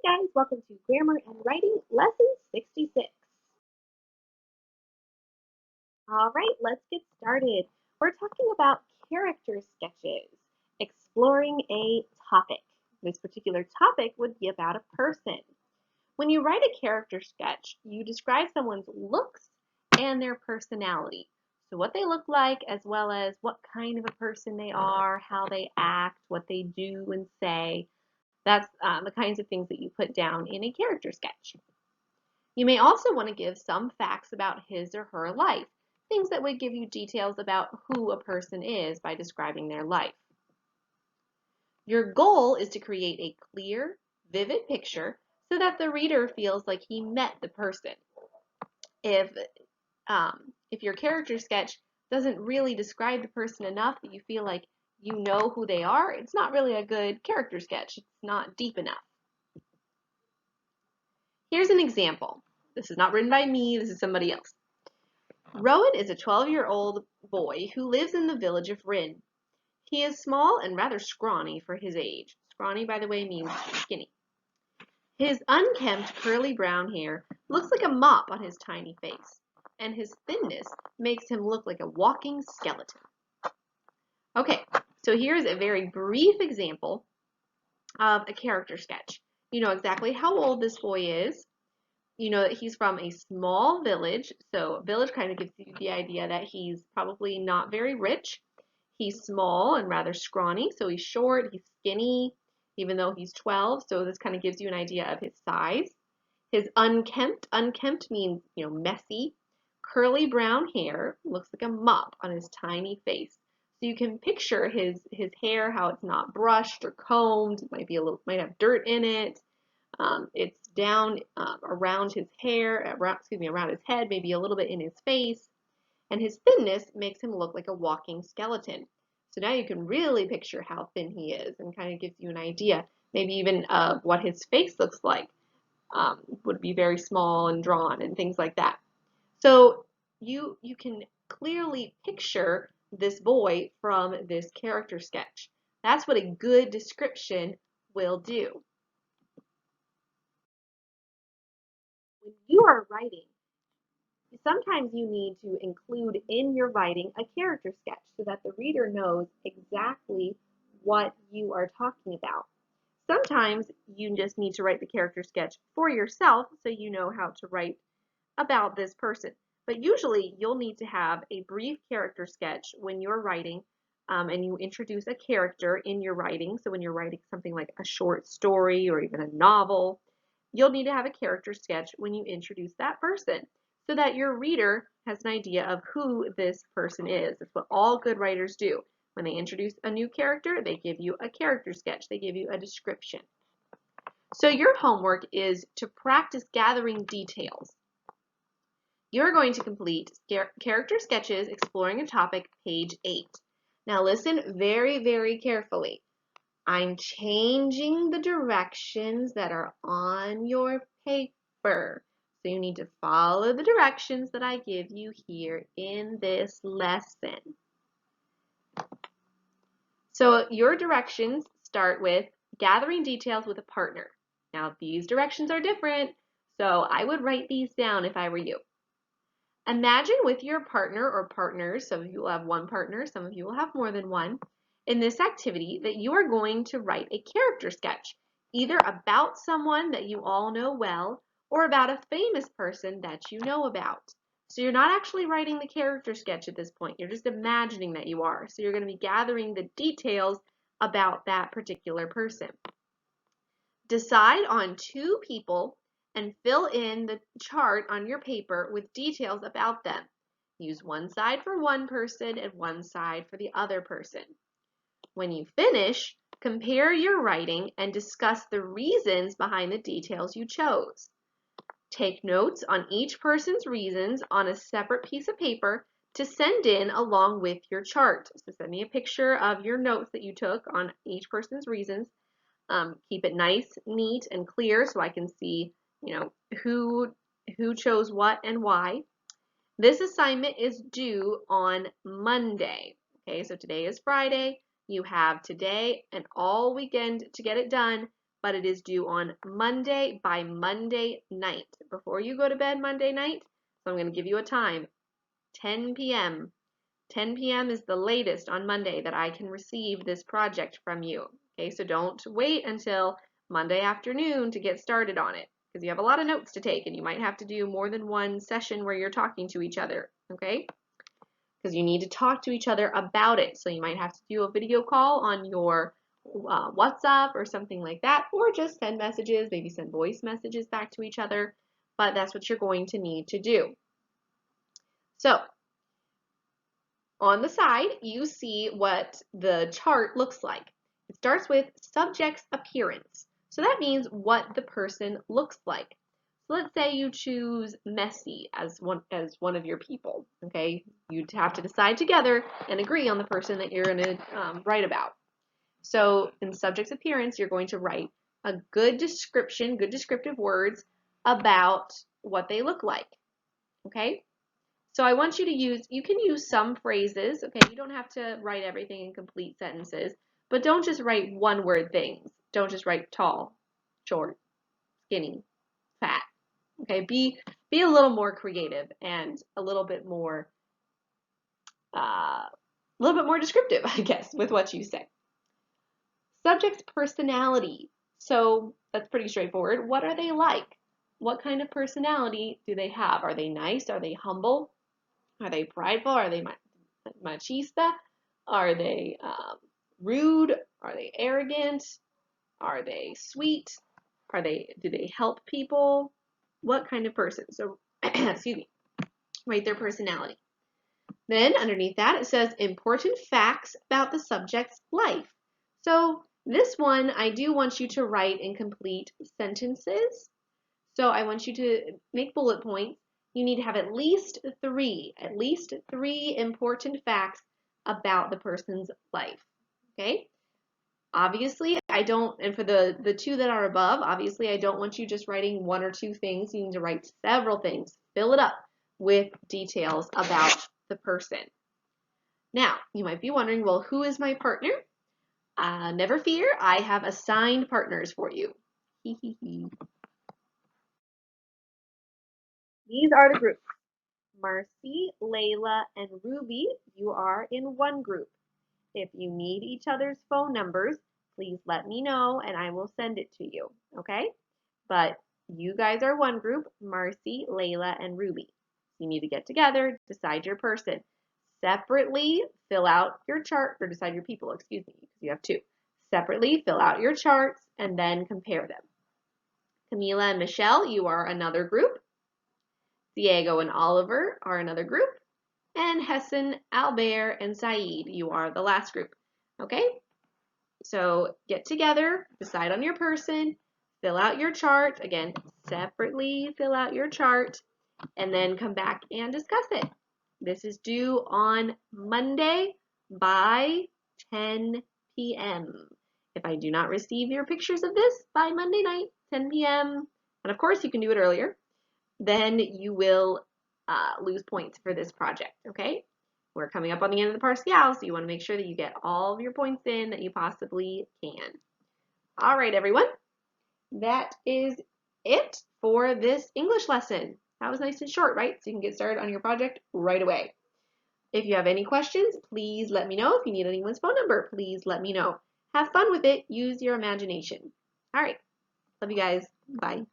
Hi guys, welcome to Grammar and Writing Lesson 66. All right, let's get started. We're talking about character sketches, exploring a topic. This particular topic would be about a person. When you write a character sketch, you describe someone's looks and their personality. So what they look like, as well as what kind of a person they are, how they act, what they do and say. That's the kinds of things that you put down in a character sketch. You may also want to give some facts about his or her life, things that would give you details about who a person is by describing their life. Your goal is to create a clear, vivid picture so that the reader feels like he met the person. If your character sketch doesn't really describe the person enough that you feel like you know who they are, it's not really a good character sketch. It's not deep enough. Here's an example. This is not written by me, this is somebody else. Rowan is a 12-year-old boy who lives in the village of Rin. He is small and rather scrawny for his age. Scrawny, by the way, means skinny. His unkempt curly brown hair looks like a mop on his tiny face, and his thinness makes him look like a walking skeleton. Okay, so here's a very brief example of a character sketch. You know exactly how old this boy is. You know that he's from a small village, so village kind of gives you the idea that he's probably not very rich. He's small and rather scrawny, so he's short, he's skinny, even though he's 12, so this kind of gives you an idea of his size. His unkempt means, messy, curly brown hair, looks like a mop on his tiny face. So you can picture his hair, how it's not brushed or combed, might have dirt in it. It's down around his hair, around his head, maybe a little bit in his face. And his thinness makes him look like a walking skeleton. So now you can really picture how thin he is and kind of gives you an idea, maybe even of what his face looks like. Would be very small and drawn and things like that. So you can clearly picture this boy from this character sketch. That's what a good description will do. When you are writing, sometimes you need to include in your writing a character sketch so that the reader knows exactly what you are talking about. Sometimes you just need to write the character sketch for yourself so you know how to write about this person. But usually you'll need to have a brief character sketch when you're writing and you introduce a character in your writing. So when you're writing something like a short story or even a novel, you'll need to have a character sketch when you introduce that person so that your reader has an idea of who this person is. That's what all good writers do. When they introduce a new character, they give you a character sketch. They give you a description. So your homework is to practice gathering details. You're going to complete character sketches exploring a topic, page 8. Now listen very, very carefully. I'm changing the directions that are on your paper. So you need to follow the directions that I give you here in this lesson. So your directions start with gathering details with a partner. Now these directions are different, so I would write these down if I were you. Imagine with your partner or partners, some of you will have one partner, some of you will have more than one, in this activity that you are going to write a character sketch, either about someone that you all know well or about a famous person that you know about. So you're not actually writing the character sketch at this point, you're just imagining that you are. So you're going to be gathering the details about that particular person. Decide on 2 people and fill in the chart on your paper with details about them. Use one side for one person and one side for the other person. When you finish, compare your writing and discuss the reasons behind the details you chose. Take notes on each person's reasons on a separate piece of paper to send in along with your chart. So send me a picture of your notes that you took on each person's reasons. Keep it nice, neat, and clear so I can see, who chose what and why. This assignment is due on Monday. Okay, so today is Friday. You have today and all weekend to get it done but it is due on Monday by Monday night. Before you go to bed Monday night, so I'm going to give you a time, 10 p.m. 10 p.m. is the latest on Monday that I can receive this project from you. Okay, so don't wait until Monday afternoon to get started on it, because you have a lot of notes to take and you might have to do more than one session where you're talking to each other, okay? Because you need to talk to each other about it. So you might have to do a video call on your WhatsApp or something like that, or just send messages, maybe send voice messages back to each other, but that's what you're going to need to do. So on the side, you see what the chart looks like. It starts with subject's appearance. So that means what the person looks like. So let's say you choose messy as one of your people, okay? You'd have to decide together and agree on the person that you're going to write about. So in subject's appearance, you're going to write a good description, good descriptive words about what they look like, okay? So I want you to you can use some phrases, okay? You don't have to write everything in complete sentences, but don't just write one word things. Don't just write tall, short, skinny, fat, okay? Be a little more creative and a little bit more descriptive, I guess, with what you say. Subject's personality. So that's pretty straightforward. What are they like? What kind of personality do they have? Are they nice? Are they humble? Are they prideful? Are they machista? Are they rude? Are they arrogant? Are they sweet? Do they help people? What kind of person? So, excuse me, write their personality. Then underneath that, it says important facts about the subject's life. So this one, I do want you to write in complete sentences. So I want you to make bullet points. You need to have at least three important facts about the person's life, okay? Obviously, I don't, and for the two that are above, obviously I don't want you just writing one or two things. You need to write several things. Fill it up with details about the person. Now, you might be wondering, well, who is my partner? Never fear, I have assigned partners for you. These are the groups. Marcy, Layla, and Ruby, you are in one group. If you need each other's phone numbers, please let me know and I will send it to you, okay? But you guys are one group, Marcy, Layla, and Ruby. You need to get together, decide your person. Separately, fill out your chart, or decide your people, excuse me, because you have two. Separately, fill out your charts and then compare them. Camila and Michelle, you are another group. Diego and Oliver are another group. And Hessen, Albert, and Saeed, you are the last group. Okay? So get together, decide on your person, fill out your chart. Again, separately fill out your chart, and then come back and discuss it. This is due on Monday by 10 p.m. If I do not receive your pictures of this by Monday night, 10 p.m., and of course you can do it earlier, then you will lose points for this project, okay? We're coming up on the end of the partial, so you want to make sure that you get all of your points in that you possibly can. All right, everyone. That is it for this English lesson. That was nice and short, right? So you can get started on your project right away. If you have any questions, please let me know. If you need anyone's phone number, please let me know. Have fun with it. Use your imagination. All right. Love you guys. Bye.